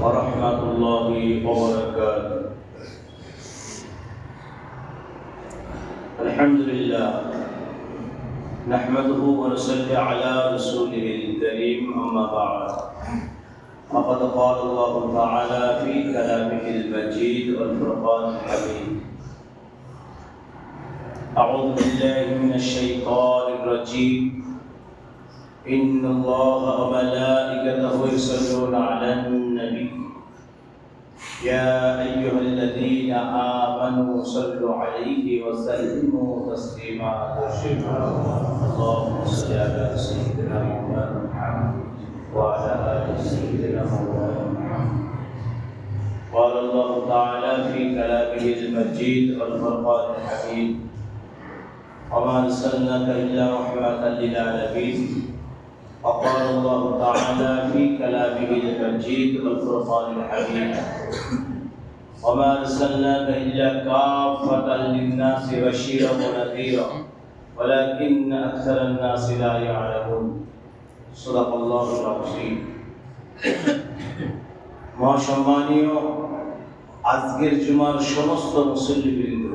ورحمة الله وبركاته. الحمد لله نحمده ونصلي على رسوله الكريم أما بعد فقد قال الله تعالى في كلامه المجيد والفرقان الحميد أعوذ بالله من الشيطان الرجيم إن الله وملائكته يصلون على النبي يا أيها الذين آمنوا صلوا عليه وسلموا تسليما اللهم صل على سيدنا محمد وعلى آل سيدنا محمد. قال الله تعالى في كلامه المجيد والفرقان الحميد وما أرسلناك إلا رحمة للعالمين. وقال الله تعالى في كلامه المجيد والفرقان الحميد وما أرسلناك إلا كافة للناس بشيرا ونذيرا ولكن أكثر الناس لا يعلمون. صدق الله العظيم. মহাসম্মানীয় আজকের জুমার সমস্ত মুসল্লিবৃন্দ,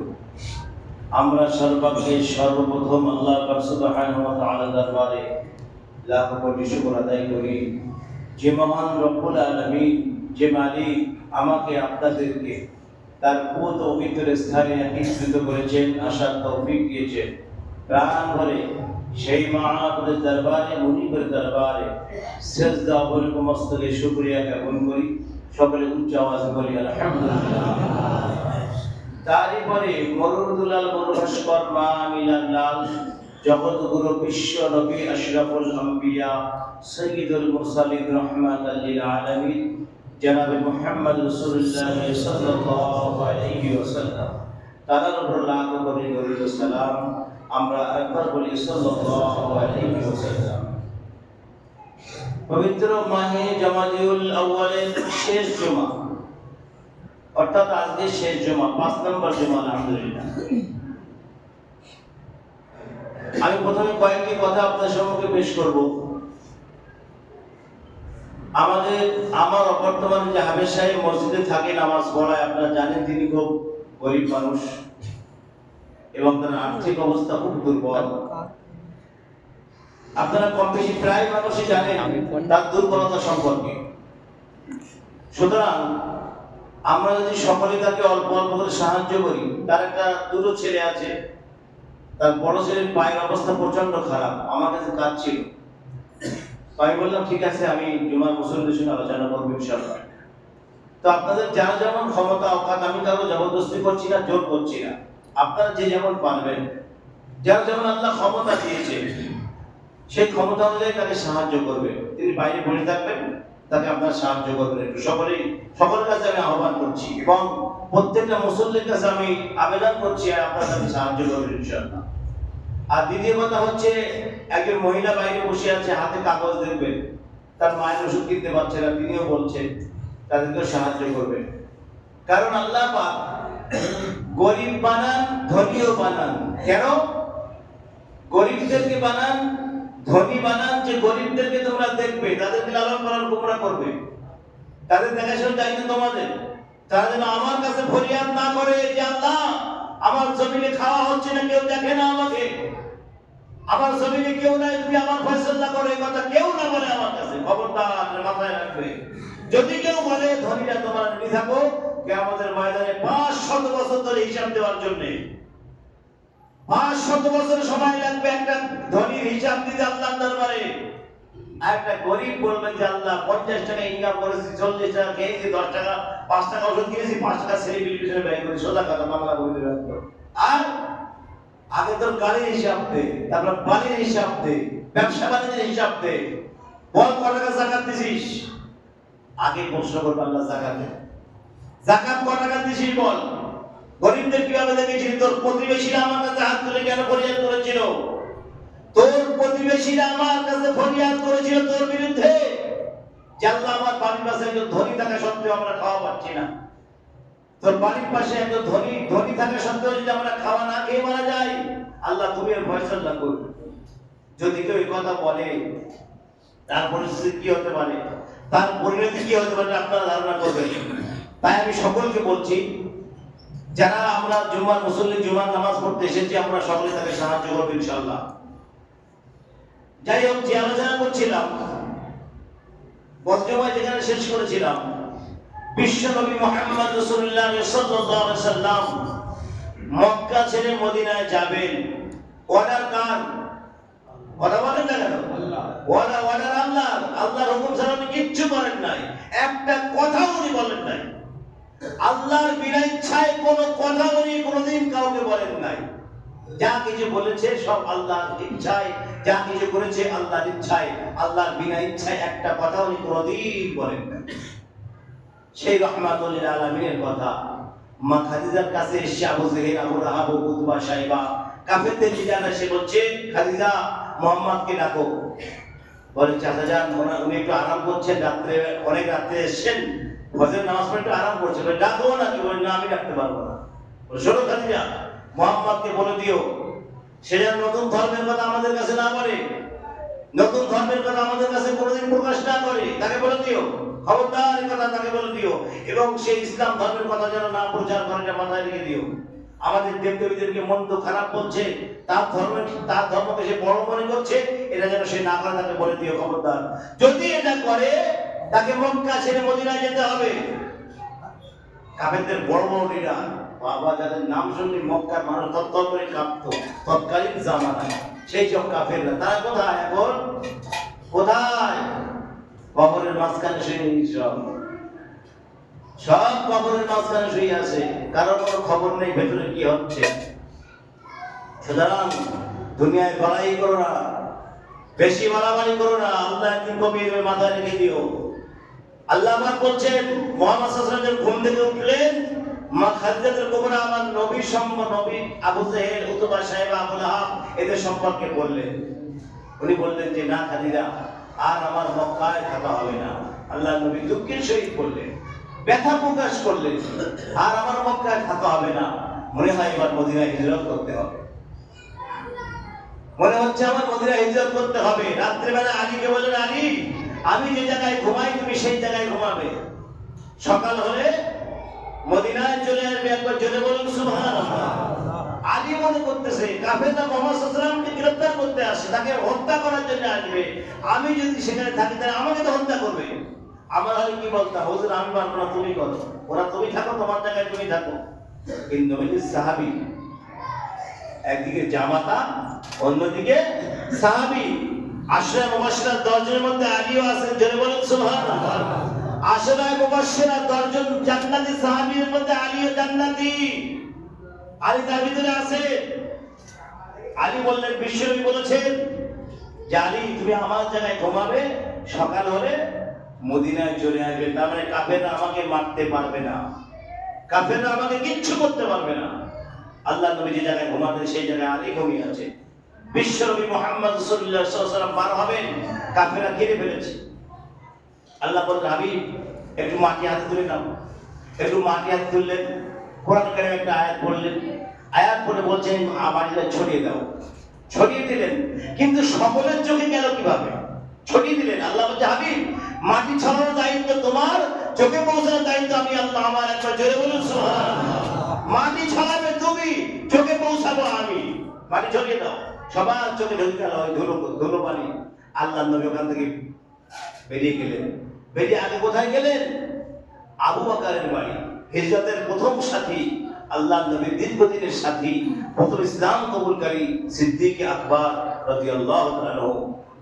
আমরা সর্বপ্রথম আল্লাহ পাক সুবহানাহু ওয়া তাআলা দরবারে লাখ কোটি শুকর আদায় করি, যে মহান রব্বুল আলামিন, যে মালিক আমাকে আপনাদেরকে তার কুত ও পবিত্র স্থানে একত্রিত করেছেন, আসার তৌফিক দিয়েছেন। প্রাণ ভরে সেই মাহবুবের দরবারে, মুনিবের দরবারে সিজদা অবনত মস্তকে শুকরিয়া জ্ঞাপন করি। সকলে উচ্চ আওয়াজে বলি আলহামদুলিল্লাহ। তারপরে মরুদুলাল মরুভাস্কর মা মিলাল জগৎগুরু বিশ্ব নবী আশরাফুল আম্বিয়া সৈয়দুল মুরসালিন রাহমাতাল লিল আলামিন জনাবে মুহাম্মদ রাসূলুল্লাহ সাল্লাল্লাহু আলাইহি ওয়াসাল্লাম, তার উপর লাখ কোটি দরুদ ও সালাম। আমরা একবার বলি সাল্লাল্লাহু আলাইহি ওয়াসাল্লাম। পবিত্র মাহে জামাদিউল আউয়ালের শেষ জুমা, অর্থাৎ আজকে শেষ জুমা, 5 নম্বর জুমা আলহামদুলিল্লাহ। আমি প্রথমে কয়েকটি কথা আপনাদের সম্মুখে পেশ করব। আমার বর্তমানে যে হাফেজ সাহেব মসজিদে থাকে, নামাজ পড়ায়, আপনারা জানেন তিনি খুব গরিব মানুষ এবং তার আর্থিক অবস্থা খুব দুর্বল। আপনারা কম বেশি প্রায় মানুষই জানেন তার দুর্বলতা সম্পর্কে। সুতরাং আমরা যদি সকলে তাকে অল্প অল্প করে সাহায্য করি, তার একটা দুটো ছেলে আছে, তার বড় ছেলের পায়ের অবস্থা প্রচন্ড খারাপ, আমার কাছে কাজ ছিল। আমি বললাম ঠিক আছে, আমি জুমার মুসল্লিদের সঙ্গে আলোচনা করবো ইনশাআল্লাহ। তো আপনাদের যার যেমন ক্ষমতা অকাত, আমি কারো জবরদস্তি করছি না, জোর করছি না। আপনারা যে যেমন পারবেন, যার যেমন আল্লাহ ক্ষমতা দিয়েছে, সেই ক্ষমতা অনুযায়ী তাকে সাহায্য করবে। তিনি বাইরে বসে থাকবেন, তাকে আপনারা সাহায্য করবেন। একটু সকলের কাছে আমি আহ্বান করছি এবং প্রত্যেকটা মুসল্লির কাছে আমি আবেদন করছি, আপনারা তাকে সাহায্য করবেন ইনশাআল্লাহ। আর দ্বিতীয় কথা হচ্ছে, একজন মহিলা বাইরে বসে আছে, হাতে কাগজ দেখবেন, তার মায়ের ওষুধ কিনতে পারছে না, তিনিও বলছেন, তাদেরকেও সাহায্য করবেন। কারণ আল্লাহ পাক গরিব বানান, ধনীও বানান। কেন? গরিবদেরকে বানান, ধনী বানান, যে গরিবদেরকে তোমরা দেখবে, তাদেরকে লালন পালন তোমরা করবে, তাদের দেখাশোনার দায়িত্ব তোমাদের। তারা যেন আমার কাছে ফরিয়াদ না করে যে আল্লাহ আমার জমিনে খাওয়া হচ্ছে না, কেউ দেখে না আমাকে, আমার জমিনে কেউ নাই, তুমি আমার ফয়সালা করো, এই কথা কেউ না বলে আমার কাছে। খবরদার, মাথায় রাখবে। যদি কেউ বলে ধনীরা তোমরা নিয়ে থাকো, কিয়ামতের ময়দানে 500 বছর ধরে হিসাব দেওয়ার জন্য 500 বছর সময় লাগবে একটা ধনীর হিসাব দিতে আল্লাহর দরবারে। আর একটা গরিব বলবে যে আল্লাহ 50 টাকা ইনকাম করেছি, 40 টাকা খেয়েছি, 10 টাকা 5 টাকা ওষুধ কিনেছি, 5 টাকা সেলিব্রিটির পিছনে ব্যয় করেছি, সোজা কথা বাংলা বলে দেবে। আর আগে তোর গাড়ির হিসাব দে, তারপর বাড়ির হিসাব দে, ব্যবসা বাণিজ্যের হিসাব দে, বল কত টাকা যাকাত দিছিস। আগে প্রশ্ন করবে আল্লাহ যাকাত কত টাকা দিছিস বল। গরিবদের কিভাবে দেখেছিলি? তোর প্রতিবেশীরা আমার কাছে হাত তুলে কেন ফরিয়াদ করেছিল? তোর প্রতিবেশীরা আমার কাছে ফরিয়াদ করেছিল তোর বিরুদ্ধে যে আল্লাহ আমার বাড়ির পাশে একজন ধনী থাকা সত্ত্বেও আমরা খাওয়া পাচ্ছি না। তোর বাড়ির পাশে একজন ধনী থাকা সত্ত্বেও যদি আমরা খাওয়া না খেয়ে মারা যাই, আল্লাহ তুমি এর ফয়সালা করবে। যদি কেউ এই কথা বলে, তার পরিস্থিতি কি হতে পারে? তার পরিণতি কি হতে পারে আপনারা ধারণা করবেন। তাই আমি সকলকে বলছি, যারা আমরা জুমার মুসল্লি জুমার নামাজ পড়তে এসেছি, আমরা সকলে তাকে সাহায্য করবো ইনশাআল্লাহ। যাই হোক, যে আলোচনা করছিলাম বজ্রময় যেখানে শেষ করেছিলাম, বিশ্ব নবী মুহাম্মদ রাসূলুল্লাহ সাল্লাল্লাহু আলাইহি সাল্লাম মক্কা ছেড়ে মদিনায় যাবেন। অর্ডার কার? কথা বলেন না কেন? অর্ডার আল্লাহ। আল্লাহর হুকুম ছাড়া উনি কিচ্ছু করেন নাই, একটা কথাও উনি বলেন নাই। আল্লাহর বিনা ইচ্ছায় কোনো কথা উনি কোনোদিন কাউকে বলেন নাই। যা কিছু বলেছে সব আল্লাহর ইচ্ছায়, যা কিছু করেছে আল্লাহর ইচ্ছায়। আল্লাহর বিনা ইচ্ছায় একটা কথা উনি কোনোদিন বলেন নাই। সেই রাহমাতুল লিল আলামিনের কথা মা খাদিজার কাছে এসে আবু জেহেল, আবু লাহাব, উতবা, সাইবা কাফেরদের লিডার এসে বলছে, খাদিজা মুহাম্মদকে ডাকো। বলে, চাচা যান, উনি একটু আরাম করছেন, রাত্রে অনেক রাত্রে এসেছেন, ফজরের নামাজ পড়ে একটু আরাম করছে, বলে ডাকো নাকি? বলে না, আমি ডাকতে পারবো না। শোনো খাদিজা, মুহাম্মদকে বলে দিও সে যেন নতুন ধর্মের কথা আমাদের কাছে না বলে, নতুন ধর্মের কথা আমাদের কাছে কোনোদিন প্রকাশ না করে। তাকে বলে দিও, খবরদার এই কথা তাকে বলে দিও, এবং সেই ইসলাম ধর্মের কথা যেন না প্রচার করে, মাথায় রেখে দিও। আমাদের দেবদেবীদেরকে মন্দ খারাপ বলছে, তার ধর্মকে সে বড় মনে করছে, এটা যেন সে না করে, তাকে বলে দিও খবরদার। যদি এটা করে তাকে মক্কা ছেড়ে মদিনায় যেতে হবে। কাফেরদের বড় বড় লিডার বাবা, যাদের নাম শুনলে মক্কার মানুষ তত্ত্ব করে কাঁপতো তৎকালীন জামানায়, সেই সব কাফেররা, তারা কোথায় এখন? কোথায়? কবরের মাঝখানে শুয়ে সব কবরের মাঝখানে শুয়ে আছে, কারণ কোনো খবর নেই ভেতরে কি হচ্ছে। সুতরাং দুনিয়ায় বাড়াই করো না, বেশি বাড়াবাড়ি করো না, আল্লাহ একদিন কমিয়ে দেবে, মাথায় রেখে দিও। আল্লাহ পাক বলছেন, মুহাম্মদ সাল্লাল্লাহু আলাইহি ওয়াসাল্লাম ঘুম থেকে উঠলেন, মা খাদিজাতুল কুবরা আমার নবী নবী আবু জেহেল, উতবা, সাইবা, আবু লাহাব এদের সম্পর্কে বললেন। উনি বললেন যে, না খাদিজা, আর আমার মক্কায় থাকা হবে না। আল্লাহ নবী দুঃখের সহিত বললেন, ব্যথা প্রকাশ করলেন, আর আমার মক্কায় থাকা হবে না। মনে হয় এবার মদিনায় হিজরত করতে হবে, মনে হচ্ছে আমার মদিনায় হিজরত করতে হবে। রাত্রিবেলা আলীকে বললেন, আলী, আমি যে জায়গায় ঘুমাই তুমি সেই জায়গায় ঘুমাবে, সকাল হলে মদিনায় চলে আসবে। একবার জোরে বলুন সুবহানাল্লাহ। আলী মনে করতেছে কাফেররা মুহাম্মদ সাল্লাল্লাহু আলাইহি ওয়াসাল্লামকে গ্রেফতার করতে আসে, তাকে হত্যা করার জন্য আসবে। আমি যদি সেখানে থাকি তাহলে আমাকে তো হত্যা করবে। আমার আলী কি বলতাম, হুজুর আমি পারবো না, তুমি করো, ওরা তুমি থাকো, তোমার জায়গায় তুমি থাকো। কিন্তু নবীর সাহাবী, একদিকে জামাতা, অন্যদিকে সাহাবী, আশরা মুবাশশিরা 10 জনের মধ্যে আলীও আছেন, জোরে বলুন সুবহানাল্লাহ। আশরা মুবাশশিরা 10 জন জান্নাতি সাহাবীর মধ্যে আলীও জান্নাতি। আলী তার ভিতরে আছে। আলী বললেন, বিশ্বনবী বলেছেন যে, আলী তুমি আমার জায়গায় ঘুমাবে, সকাল হলে মদিনায় চলে আসবে। তার মানে কাফেররা আমাকে মারতে পারবে না, কাফেররা আমাকে কিচ্ছু করতে পারবে না। আল্লাহ নবী যে জায়গায় ঘুমাতেন সেই জায়গায় আলী ঘুমিয়ে আছে। বিশ্বনবী মুহাম্মদ সাল্লাল্লাহু আলাইহি ওয়াসাল্লাম বার হবেন, কাফেররা ঘিরে ফেলেছে। আল্লাহ বললেন, হাবিব একটু মাটি হাতে তুলে নাও। একটু মাটি হাতে তুললেন, কোরআন কারীমে একটা আয়াত পড়লেন, আয়াত পড়ে বলছেন মাটিটা ছড়িয়ে দাও। ছড়িয়ে দিলেন, কিন্তু সকলের চোখে গেল কিভাবে? ছড়িয়ে দিলেন। আল্লাহ বলছে, হাবিব মাটি ছড়ানোর দায়িত্ব তোমার, চোখে পৌঁছানোর দায়িত্ব আমি আল্লাহ। আমার একবার জোরে বলুন সুবহানাল্লাহ। মাটি ছড়াবে তুমি, চোখে পৌঁছাবো আমি। মাটি ছড়িয়ে দাও, সবার চোখে ঢুকে গেল ওই ধুলো পানি। আল্লাহ নবী ওখান থেকে বেরিয়ে গেলেন। বেরিয়ে আগে কোথায় গেলেন? আবু বকরের বাড়ি, হিজরতের প্রথম সাথী, আল্লাহ নবীর দীর্ঘদিনের সাথী, প্রথম ইসলাম কবুলকারী সিদ্দিক আকবর রাদিয়াল্লাহু তাআলা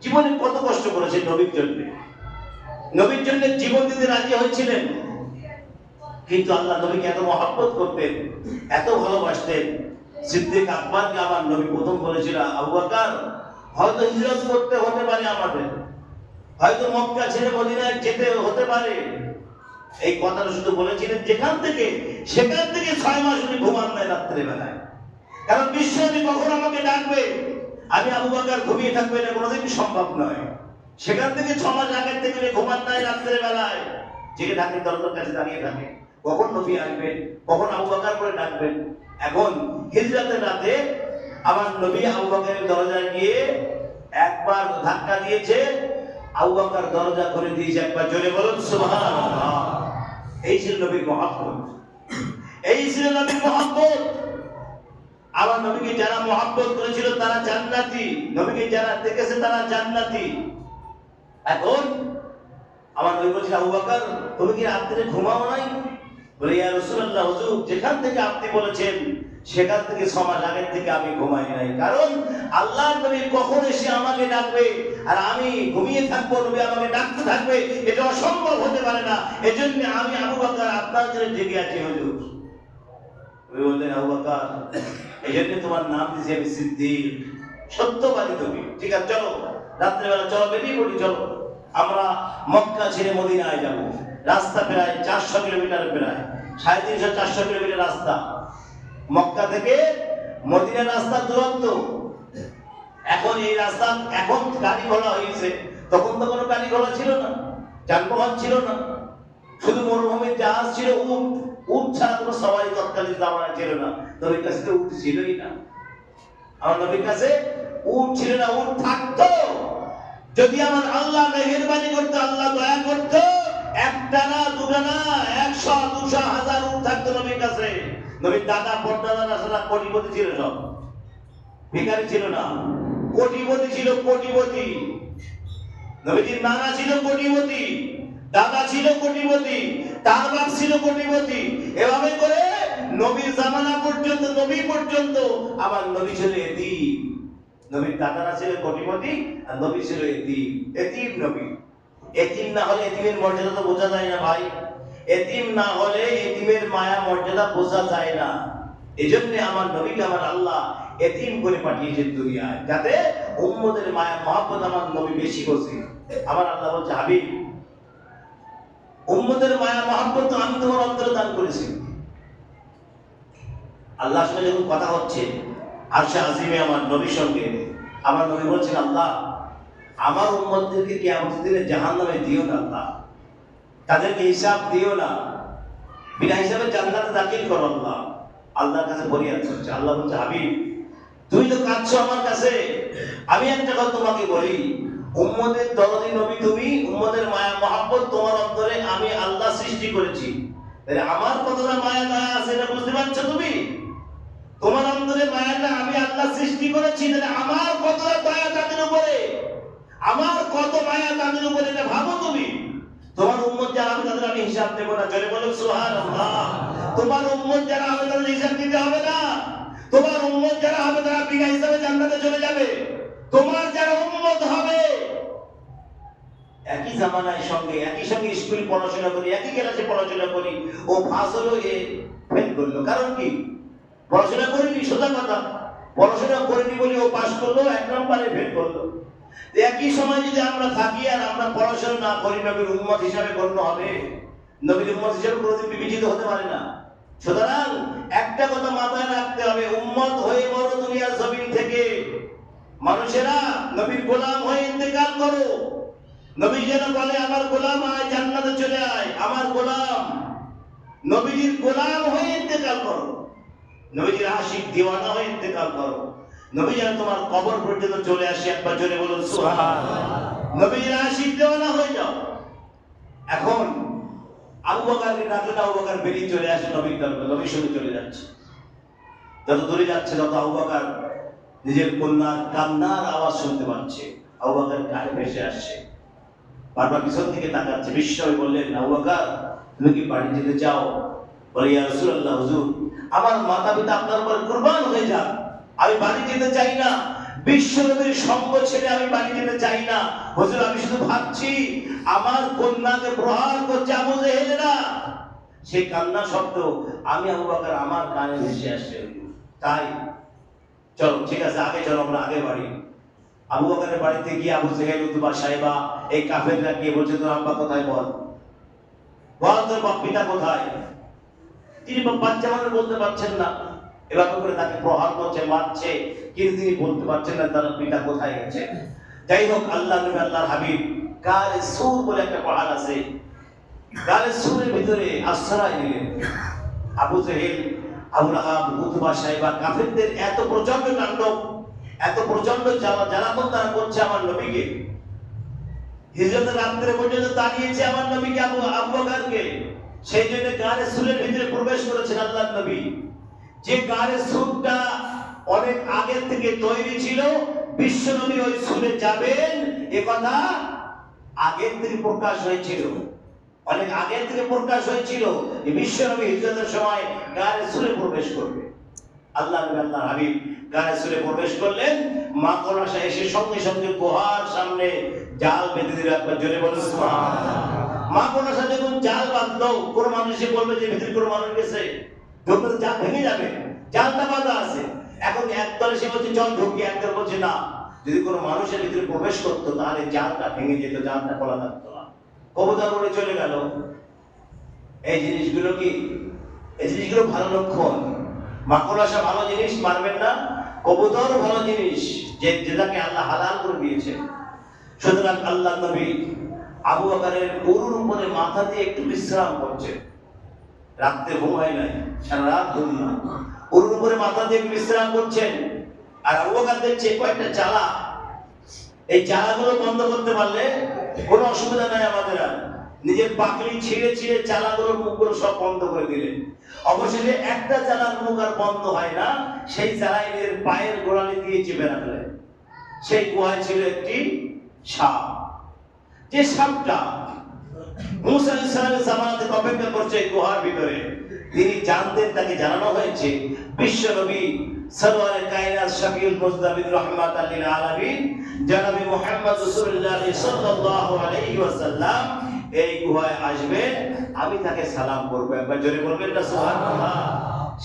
জীবনে কত কষ্ট করেছেন নবীর জন্য, নবীর জন্য জীবন দিতে রাজি হয়েছিলেন। কিন্তু আল্লাহ নবীকে এত মহব্বত করতেন, এত ভালোবাসতেন। সিদ্দিক আকবরকে আমার নবী প্রথম বলেছিল, আবু বকর হয়তো হিজরত করতে হতে পারে, আমাদের হয়তো মক্কা ছেড়ে মদিনায় যেতে হতে পারে। এই কথাটা শুধু বলেছিলেন সেখান থেকে 6 মাস উনি ঘুমান নাই রাত্রে বেলায়। কারণ বিশ্বনবী কখন আমাকে ডাকবে, আমি আবু বকর ঘুমিয়ে থাকবে না, কোনোদিন সম্ভব নয়। সেখান থেকে 6 মাস আগের থেকে ঘুমান নাই রাত্রে বেলায়, জেগে থাকে, দরজার কাছে দাঁড়িয়ে থাকে, কখন নবী আসবেন, কখন আবু বকর করে ডাকবেন। এখন হিজরতের রাতে আমার নবী আবু বকরের দরজায় গিয়ে একবার ধাক্কা দিয়েছে, আবু বকর দরজা খুলে দিয়েছে, একবার জোরে বলুন সুবহানাল্লাহ। এই ছিল নবীর মহব্বত, এই ছিল নবীর মহব্বত। আমার নবীকে যারা মহব্বত করেছিল তারা জান্নাতি, নবীকে যারা দেখেছে তারা জান্নাতি। এখন আমার নবী বলছে, আবু বকর তুমি কি রাত্রে ঘুমাও নাই? বলে, ইয়া রাসূলুল্লাহ, হুজুর যেখান থেকে আপনি বলেছেন সেখান থেকে 6 মাস আগের থেকে আমি ঘুমাই নাই, কারণ আল্লাহর নবী কখন এসে আমাকে ডাকবে আর আমি ঘুমিয়ে থাকবো, নবী আমাকে ডাকতে থাকবে, এটা অসম্ভব হতে পারে না। এজন্য আমি আবু বকর আপনার জন্য জেগে আছি হুজুর। নবী বললেন, আবু বকর এই জন্য তোমার নাম দিয়েছি আমি সিদ্দিক, সত্যবাদী তুমি। ঠিক আছে, চলো রাত্রেবেলা চলো, বেরিয়ে পড়ি, চলো আমরা মক্কা ছেড়ে মদিনায় যাব। রাস্তা প্রায় 400 কিলোমিটার, প্রায় 350-400 কিলোমিটার রাস্তা। মক্কা থেকে মদিনার রাস্তা দূরত্ব। এখন এই রাস্তা, এখন গাড়ি ঘোড়া হয়েছে, তখন তো কোনো গাড়ি ঘোড়া ছিল না, যানবাহন ছিল না, শুধু মরুভূমির জাহাজ ছিল, উট। উট ছাড়া কোনো সবাই তৎকালীন জামানায় ছিল না। নবীর কাছে তো উট ছিলই না, আমার নবীর কাছে উট ছিল না। উট থাকতো যদি আমার আল্লাহ মেহেরবানি করতো, আল্লাহ দয়া করতো, একটা না দুটা না 100, 200, 1000 উট থাকতো নবীর কাছে। নবীর দাদা পরদাদারা সারা কোটিপতি ছিল, সব ভিখারি ছিল না, কোটিপতি ছিল, কোটিপতি। নবীজির নানা ছিল কোটিপতি, দাদা ছিল কোটিপতি, তার বাপ ছিল কোটিপতি। এভাবে করে নবীর জামানা পর্যন্ত, নবী পর্যন্ত আমার নবী ছিল এতিম। নবীর দাদারা ছিল কোটিপতি আর নবী ছিল এতিম, এতিম নবী। এতিম না হলে এতিমের মর্যাদা তো বোঝা যায় না ভাই, এতিম না হলে এতিমের মায়া মর্যাদা বোঝা যায় না। এজন্য আমার নবীকে আমার আল্লাহ এতিম করে পাঠিয়েছেন দুনিয়ায়, যাতে উম্মতের মায়া মহব্বত আমার নবী বেশি বোঝে। আমার আল্লাহ বলছে, হাবিব উম্মতের মায়া মহব্বত আমি তোমার অন্তরে দান করেছি। আল্লাহর সঙ্গে যখন কথা হচ্ছে আরশে আজিমে আমার নবীর সঙ্গে, আমার নবী বলছেন, আল্লাহ আমার উম্মতদেরকে কিয়ামতের দিনে জাহান্নামে দিও না, আল্লাহ তাদেরকে হিসাব দিও না, বিনা হিসাবে জান্নাতে দাখিল করো আল্লাহ। আল্লাহর কাছে ফরিয়াদ করছে। আল্লাহ বলছে, হাবিব তুই তো কাঁদছো আমার কাছে, আমি একটা কথা তোমাকে বলি, উম্মতের দরদি নবী তুমি, উম্মতের মায়া মহব্বত তোমার অন্তরে আমি আল্লাহ সৃষ্টি করেছি। তাহলে আমার কতটা মায়া দয়া আছে এটা বুঝতে পারছো তুমি? তোমার অন্তরে মায়াটা আমি আল্লাহ সৃষ্টি করেছি, তাহলে আমার কতটা দয়া তাদের উপরে, আমার কত মায়া তাদের উপরে, এটা ভাবো তুমি। তোমার উম্মত যারা হবে তাদের আমি হিসাব দেব না, জোরে বলো সুবহানাল্লাহ। তোমার উম্মত যারা হবে তাদের হিসাব দিতে হবে না। তোমার উম্মত যারা হবে তারা বিনা হিসাবে জান্নাতে চলে যাবে। তোমার যারা উম্মত হবে, একই জামানায় সঙ্গে, একই সঙ্গে স্কুলে পড়াশোনা করি, একই ক্লাসে পড়াশোনা করি, ও পাস হলো, এ ফেল করলো, কারণ কি? পড়াশোনা করিনি, সোজা কথা, পড়াশোনা করিনি বলে ও পাস করলো, 1 নম্বরে ফেল করলো। একই সময় যদি আমরা থাকি আর আমরা পড়াশোনা না করি, নবীর উম্মত হিসাবে গণ্য হবে? নবীর উম্মত হিসাবে কোনোদিন বিবেচিত হতে পারে না। সুতরাং একটা কথা মাথায় রাখতে হবে, উম্মত হয়ে বড় দুনিয়ার জমিন থেকে মানুষেরা নবীর গোলাম হয়ে ইন্তেকাল করো। নবী যেন বলে, আমার গোলাম আয় জান্নাতে চলে আয়, আমার গোলাম। নবীজির গোলাম হয়ে ইন্তেকাল করো, নবীজির আশিক দিওয়ানা হয়ে ইন্তেকাল করো। নবী যেন তোমার কবর পর্যন্ত চলে আসে, একবার জোরে বলুন সুবহানাল্লাহ। নবীজির আশিক দিওয়ানা হয়ে যাও। এখন আবু বকরকে ডাকলেন, আবু বকর বেরিয়ে চলে আসে নবীর দরবারে, নবীর সঙ্গে চলে যাচ্ছে। যত দূরে যাচ্ছে তত আবু বকর নিজের কন্যার কান্নার আওয়াজ শুনতে পাচ্ছে। আবু বকর কানে ভেসে আসছে, বারবার পিছন থেকে তাকাচ্ছে। বিস্ময় বললেন, আবু বকর তুমি কি বাড়ি যেতে চাও? বলে, ইয়া রাসূলুল্লাহ, হুজুর আমার মাতা পিতা আপনার উপর কুরবান হয়ে যান, আমি বাড়ি যেতে চাই না, বিশ্বনবীর সঙ্গ ছেড়ে আমি বাড়ি যেতে চাই না। হুজুর আমি শুধু ভাবছি আমার কন্যাকে প্রহার করছে আবু জেহেলরা, সেই কান্না শব্দ আমি আবু বকর আমার কানে ভেসে আসছে। তাই চলো, ঠিক আছে, আগে চলো, আমরা আগে বাড়ি। আবু বকরের বাড়িতে গিয়ে আবু জেহেল, উতবা, সাইবা, এই কাফেররা গিয়ে বলছে, তোর আব্বা কোথায়, বল বল, তোর বাপ পিতা কোথায়? তিনি বাচ্চা মানুষ বলতে পারছেন না, এভাবে করে তাকে প্রহার করছে, মারছে, কিন্তু তিনি বলতে পারছেন না তার পিতা কোথায় গেছে। যাই হোক, আল্লাহ নবী, আল্লাহর হাবিব গারে সূর বলে একটা পাহাড় আছে, গারে সূরের ভিতরে আশ্রয় নিলেন। আবু জেহেল, আবু লাহাব, উতবা, সাইবা, কাফেরদের এত প্রচন্ড তাণ্ডব, এত প্রচন্ড জ্বালাতন তারা করছে আমার নবীকে। হিজরতের রাত্রে পর্যন্ত তাড়িয়েছে আমার নবীকে আবু বকরকে। সেই জন্য গারে সুরের ভিতরে প্রবেশ করেছেন আল্লাহর নবী। যে গারে সুরটা অনেক আগে থেকে তৈরি ছিল, বিশ্ব নবী ওই সুরে যাবেন এ কথা আগের থেকে প্রকাশ হয়েছিল, অনেক আগের থেকে প্রকাশ হয়েছিল যে বিশ্ব নবী হিজরতের সময় গারে সুরে প্রবেশ করবে। আল্লাহ হাবিব গায়ে সুরে প্রবেশ করলেন। মা কোরআশা এসে সঙ্গে সঙ্গে গুহার সামনে জাল বেঁধে দিল। একবার জোরে বলুন সুবহানাল্লাহ। মা কোরআশা যখন জাল বাঁধলো, কোন মানুষ এসে বলবে যে ভিতরে কোনো মানুষ গেছে, ঢুকলে জাল ভেঙে যাবে, জালটা বাঁধা আছে। এখন একদল এসে বলছে চল ঢুকি, একদল বলছে না, যদি কোনো মানুষের ভিতরে প্রবেশ করতো তাহলে জালটা ভেঙে যেত, জালটা খোলা থাকতো না। কবুতর উড়ে চলে গেল। এই জিনিসগুলো কি, এই জিনিসগুলো ভালো লক্ষণ। মাকড়সা ভালো জিনিস মারবেন না, কবুতর ভালো জিনিস, যেটাকে আল্লাহ হালাল করে দিয়েছেন। সুতরাং আল্লাহ নবী আবু বকরের গরুর উপরে মাথা দিয়ে একটু বিশ্রাম করছেন। রাত্রে ঘুমায় নাই, সারা রাত ঘুম না, গরুর উপরে মাথা দিয়ে বিশ্রাম করছেন। আর আবু বকর দেখছে কয়েকটা চালা, এই চালাগুলো বন্ধ করতে পারলে কোনো অসুবিধা নাই আমাদের। আর নিজের পাকড়ি ছিঁড়ে ছিঁড়ে চালাগুলোর মুখগুলো সব বন্ধ করে দিলেন। অবশেষে একটা চালার মুখ আর বন্ধ হয় না, সেই চালাই নিজের পায়ের গোড়ালি দিয়ে চেপে রাখলেন। সেই গুহায় ছিল একটি সাপ, যে সাপটা মুসা আলাইহিস সালামের জামানা থেকে অপেক্ষা করছে গুহার ভিতরে। তিনি জানতেন, তাকে জানানো হয়েছে বিশ্ব নবী সরওয়ারে কায়নাত শফিউল মুজতাবিদ রাহমাতাল লিল আলামিন জনাবে মুহাম্মদ রাসূলুল্লাহ সাল্লাল্লাহু আলাইহি ওয়াসাল্লাম এই গুহায় আসবে, আমি তাকে সালাম করব। একবার জোরে বলবেন না সুবহানাল্লাহ।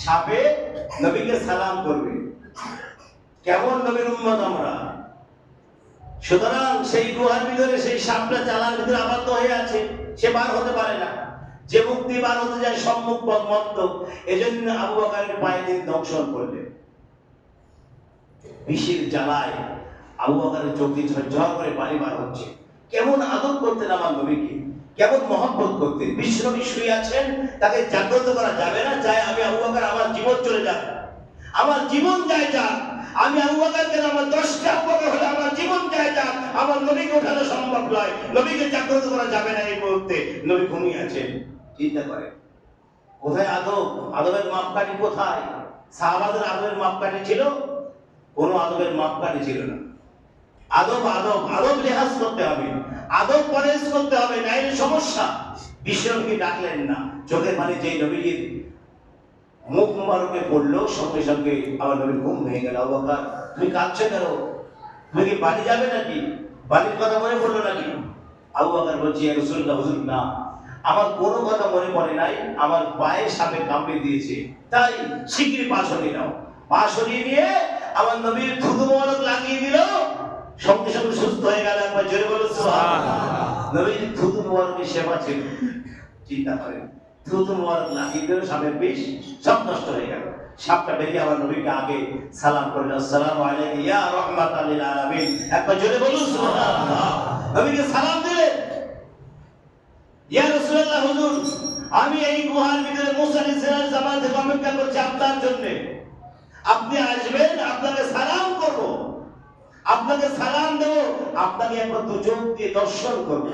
সাপে নবীকে সালাম করবে। কেমন নবীর উম্মত আমরা। সুতরাং সেই গুহার ভিতরে সেই সাপটা চালার ভিতরে আবদ্ধ হয়ে আছে, সে বার হতে পারে না। যে মুখ দিয়ে বার হতে যায় সম্মুখ বন্ধ। এজন্য আবু বকরের পায়ে দিয়ে দংশন করলেন। বিষের জ্বালায় আবু বকরের চোখ দিয়ে ঝরঝর করে পানি বার হচ্ছে। কেমন আদর করতেন আমার নবীকে, কেমন মহব্বত করতেন। বিশ্ব নবী শুয়ে আছেন, তাকে জাগ্রত করা যাবে না। চাই আমি আবু বকর, আমার জীবন চলে যাক, আমার জীবন যায় যাক, আমি আবু বকর কেন, আমার 10টা আবু বকর হলে আমার জীবন যায় যাক, আমার নবীকে ওঠানো সম্ভব নয়, নবীকে জাগ্রত করা যাবে না। এই মুহূর্তে নবী ঘুমিয়ে আছেন। চিন্তা করেন, কোথায় আদব, আদবের মাপকাঠি কোথায়? সাহাবাদের আদবের মাপকাঠি ছিল? কোনো আদবের মাপকাঠি ছিল না। আদব আদব আদব রেহাজ করতে হবে, আদব পরেজ করতে হবে, নাইলে সমস্যা। বিশ্বনবী ডাকলেন না, চোখের পানি যেই নবীর মুখ মুবারকে পড়লো, সঙ্গে সঙ্গে আমার নবীর ঘুম ভেঙে গেল। আবু বকর, তুমি কাঁদছো কেন? তুমি কি বাড়ি যাবে নাকি? বাড়ির কথা মনে পড়লো নাকি? আবু বকর বলছে, ইয়া রাসূলুল্লাহ, হুজুর না, আমার কোনো কথা মনে পড়ে নাই, আমার পায়ে সাপে কামড়ে দিয়েছে, তাই শিগগিরই পা সরিয়ে নাও। পা সরিয়ে নিয়ে আমার নবীর থুতু মোবারক লাগিয়ে দিল, সঙ্গে সঙ্গে সুস্থ হয়ে গেল। একবার জোরে বলো সুবহানাল্লাহ। নবীর থুতু মোবারকের সেবা ছিল। চিন্তা করেন, থুতু মোবারক লাগিয়ে দিল, সাপের বিষ সব নষ্ট হয়ে গেল। সাপটা বেরিয়ে আমার নবীকে আগে সালাম করলেন, আসসালামু আলাইকা ইয়া রাহমাতাল লিল আলামিন। একবার জোরে বলুন সুবহানাল্লাহ। নবীকে সালাম দিলেন, ইয়া রাসূলুল্লাহ, হুজুর আমি এই গুহার ভিতরে মুসা আলাইহিস সালামের জামানা থেকে অপেক্ষা করছি আপনার জন্য। আপনি আসবেন, আপনাকে সালাম করব, আপনাকে সালাম দেব, আপনাকে একবার দু চোখ দিয়ে দর্শন করব।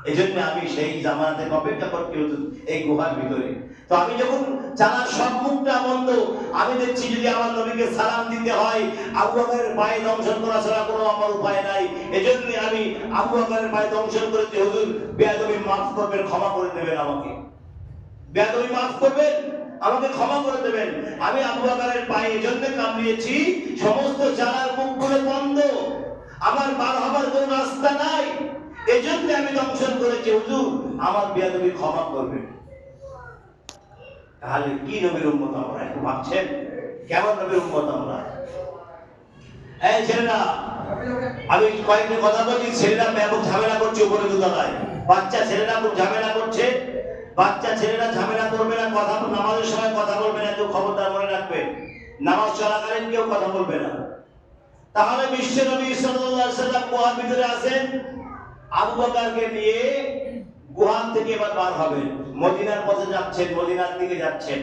এই জন্য আমি সেই জামানা থেকে অপেক্ষা করছি হুজুর এই গুহার ভিতরে। তো আমি যখন জানার সব মুখটা বন্ধ, আমি দেখছি যদি আমার নবীকে সালাম দিতে হয়, আবু বকরের পায়ে দংশন করা ছাড়া কোনো আমার উপায় নাই। এজন্য আমি আবু বকরের পায়ে দংশন করেছি। হুজুর বেয়াদবি মাফ করবেন, ক্ষমা করে দেবেন আমাকে, বেয়াদবি মাফ করবেন, আমাকে ক্ষমা করে দেবেন। আমি আবু বকরের পায়ে এজন্য কামড়িয়েছি, সমস্ত জানার মুখগুলো বন্ধ, আমার বার হবার কোনো রাস্তা নাই, এজন্য আমি দংশন করেছি। হুজুর আমার বেয়াদবি ক্ষমা করবেন। তাহলে কি নবীর উম্মত আমরা, একটু ভাবছেন কেমন নবীর উম্মত আমরা? এই ছেলেরা, আমি কয়েকটা কথা বলছি, ছেলেরা ব্যাপক ঝামেলা করছে উপরে দোতলায়। বাচ্চা ছেলেরা খুব ঝামেলা করছে। বাচ্চা ছেলেরা ঝামেলা করবে না, কথা নামাজের সময় কথা বলবে না, কেউ খবরদার মনে রাখবে, নামাজ চলাকালীন কেউ কথা বলবে না। তাহলে বিশ্ব নবী সাল্লাল্লাহু আলাইহি ওয়াসাল্লাম গুহার ভিতরে আছেন, আবু বকরকে নিয়ে গুহা থেকে এবার বার হবেন, মদিনার পথে যাচ্ছেন, মদিনার দিকে যাচ্ছেন।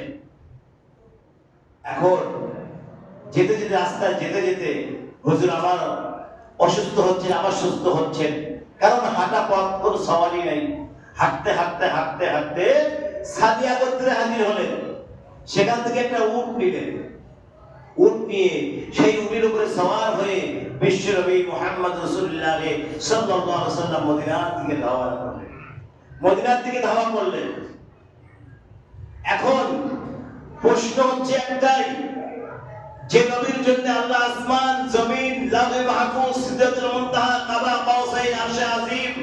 এখন যেতে যেতে রাস্তায় যেতে যেতে, হুজুর আমার অসুস্থ হচ্ছেন, আবার সুস্থ হচ্ছেন, কারণ হাঁটা পথ কোনো সওয়ালই নাই। হাঁটতে হাঁটতে হাঁটতে হাঁটতে সাদিয়া গোত্রে হাজির হলেন। সেখান থেকে একটা উট নিলেন। উট নিয়ে সেই উটের উপরে সওয়ার হয়ে বিশ্বনবী মুহাম্মদ রাসূলুল্লাহ সাল্লাল্লাহু আলাইহি ওয়াসাল্লাম মদিনার দিকে ধাওয়া করলেন। মদিনার দিকে ধাওয়া করলেন। এখন প্রশ্ন হচ্ছে একটাই, যে নবীর জন্য আল্লাহ আসমান জমিন লাউহে মাহফুজ সিদরাতুল মুনতাহা কাবা কাউসাইন আরশে আজিম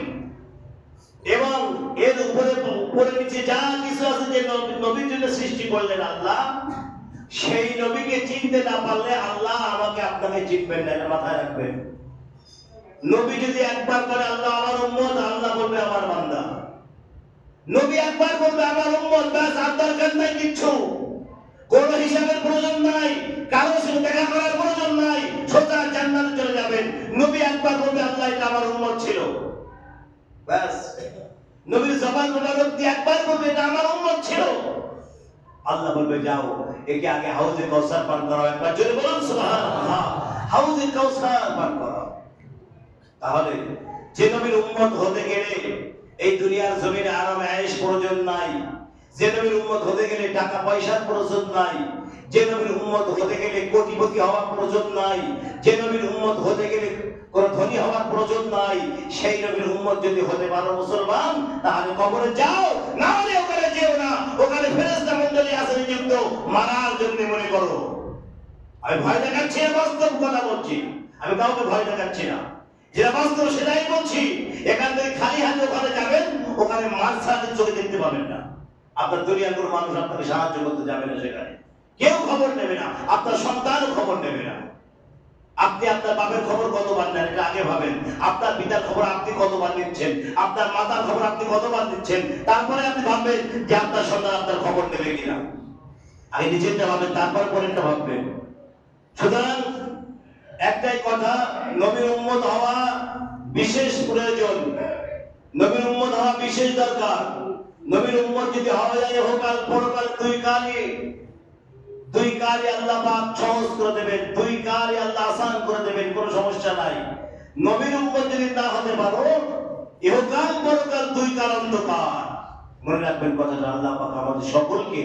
এবং এর উপরে নিচে যা কিছু আছে যে নবীর জন্য সৃষ্টি করলেন আল্লাহ, সেই নবীকে চিনতে না পারলে আল্লাহ আমাকে আপনাকে চিনবেন না, এটা মাথায় রাখবেন। নবী যদি একবার বলে আল্লাহ আমার উম্মত, আল্লাহ বলবে আমার বান্দা। নবী একবার বলবে আমার উম্মত, ব্যাস আর দরকার নাই কিচ্ছু, কোন হিসাবের প্রয়োজন নাই, কারো সাথে দেখা করার প্রয়োজন নাই, সোজা জান্নাতে চলে যাবেন। নবী একবার বলবে আল্লাহ এটা আমার উম্মত ছিল, ব্যাস। নবীর জবান মুবারক দিয়ে একবার বলবে এটা আমার উম্মত ছিল, আল্লাহ বলবে যাও একে আগে হাউজে কাউসার পান করাও। একবার জোরে বলুন সুবহানাল্লাহ, হাউজে কাউসার পান করাও। তাহলে যে নবীর উম্মত হতে গেলে এই দুনিয়ার জমিনে আরাম আয়েশ প্রয়োজন নাই, যে নবীর উম্মত হতে গেলে টাকা পয়সার প্রয়োজন নাই, যে নবীর উম্মত হতে গেলে কোটিপতি হওয়ার প্রয়োজন নাই, যে নবীর উম্মত হতে গেলে কোন ধনী হওয়ার প্রয়োজন নাই, সেই নবীর উম্মত যদি হতে পারো মুসলমান, তাহলে কবরে যাও, না হলে ওখানে যেও না, ওখানে ফেরেশতা মণ্ডলী আছে নিযুক্ত মারার জন্য মনে করো। আমি ভয় দেখাচ্ছি না, বাস্তব কথা বলছি, আমি কাউকে ভয় দেখাচ্ছি না, যেটা বাস্তব সেটাই বলছি। এখান থেকে খালি হাতে ওখানে যাবেন, ওখানে মার সাথে চোখে দেখতে পাবেন না। আপনার দুনিয়ার কোনো মানুষ আপনাকে সাহায্য করতে যাবে না, সেখানে কেউ খবর নেবে না, আপনার সন্তানও খবর নেবে না। আপনি আপনার বাপের খবর কতবার নেন এটা আগে ভাবেন। আপনার পিতার খবর আপনি কতবার নিচ্ছেন, আপনার মাতার খবর আপনি কতবার নিচ্ছেন, তারপরে আপনি ভাববেন যে আপনার সন্তান আপনার খবর নেবে কিনা। আগে নিজেরটা ভাবেন, তারপর পরেরটা ভাববেন। সুতরাং একটাই কথা, নবীর উম্মত হওয়া বিশেষ প্রয়োজন, নবীর উম্মত হওয়া বিশেষ দরকার। নবীর উম্মত যদি হওয়া যায় ইহকাল পরকাল দুই কালই আল্লাহ পাক সহজ করে দেবেন, দুই কালই আল্লাহ আসান করে দেবেন, কোনো সমস্যা নাই। নবীর উম্মত যদি না হতে পারো, ইহকাল পরকাল দুই কাল অন্ধকার। মনে রাখবেন কথাটা। আল্লাহ পাক আমাদের সকলকে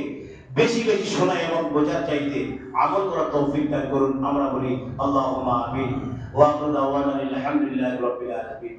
বেশি বেশি শোনা এবং বোঝার চাইতে আমল করার তৌফিক দান করুন। আমরা বলি আল্লাহুম্মা আমিন। ওয়া আখিরু দাওয়ানা আলহামদুলিল্লাহি রাব্বিল আলামিন।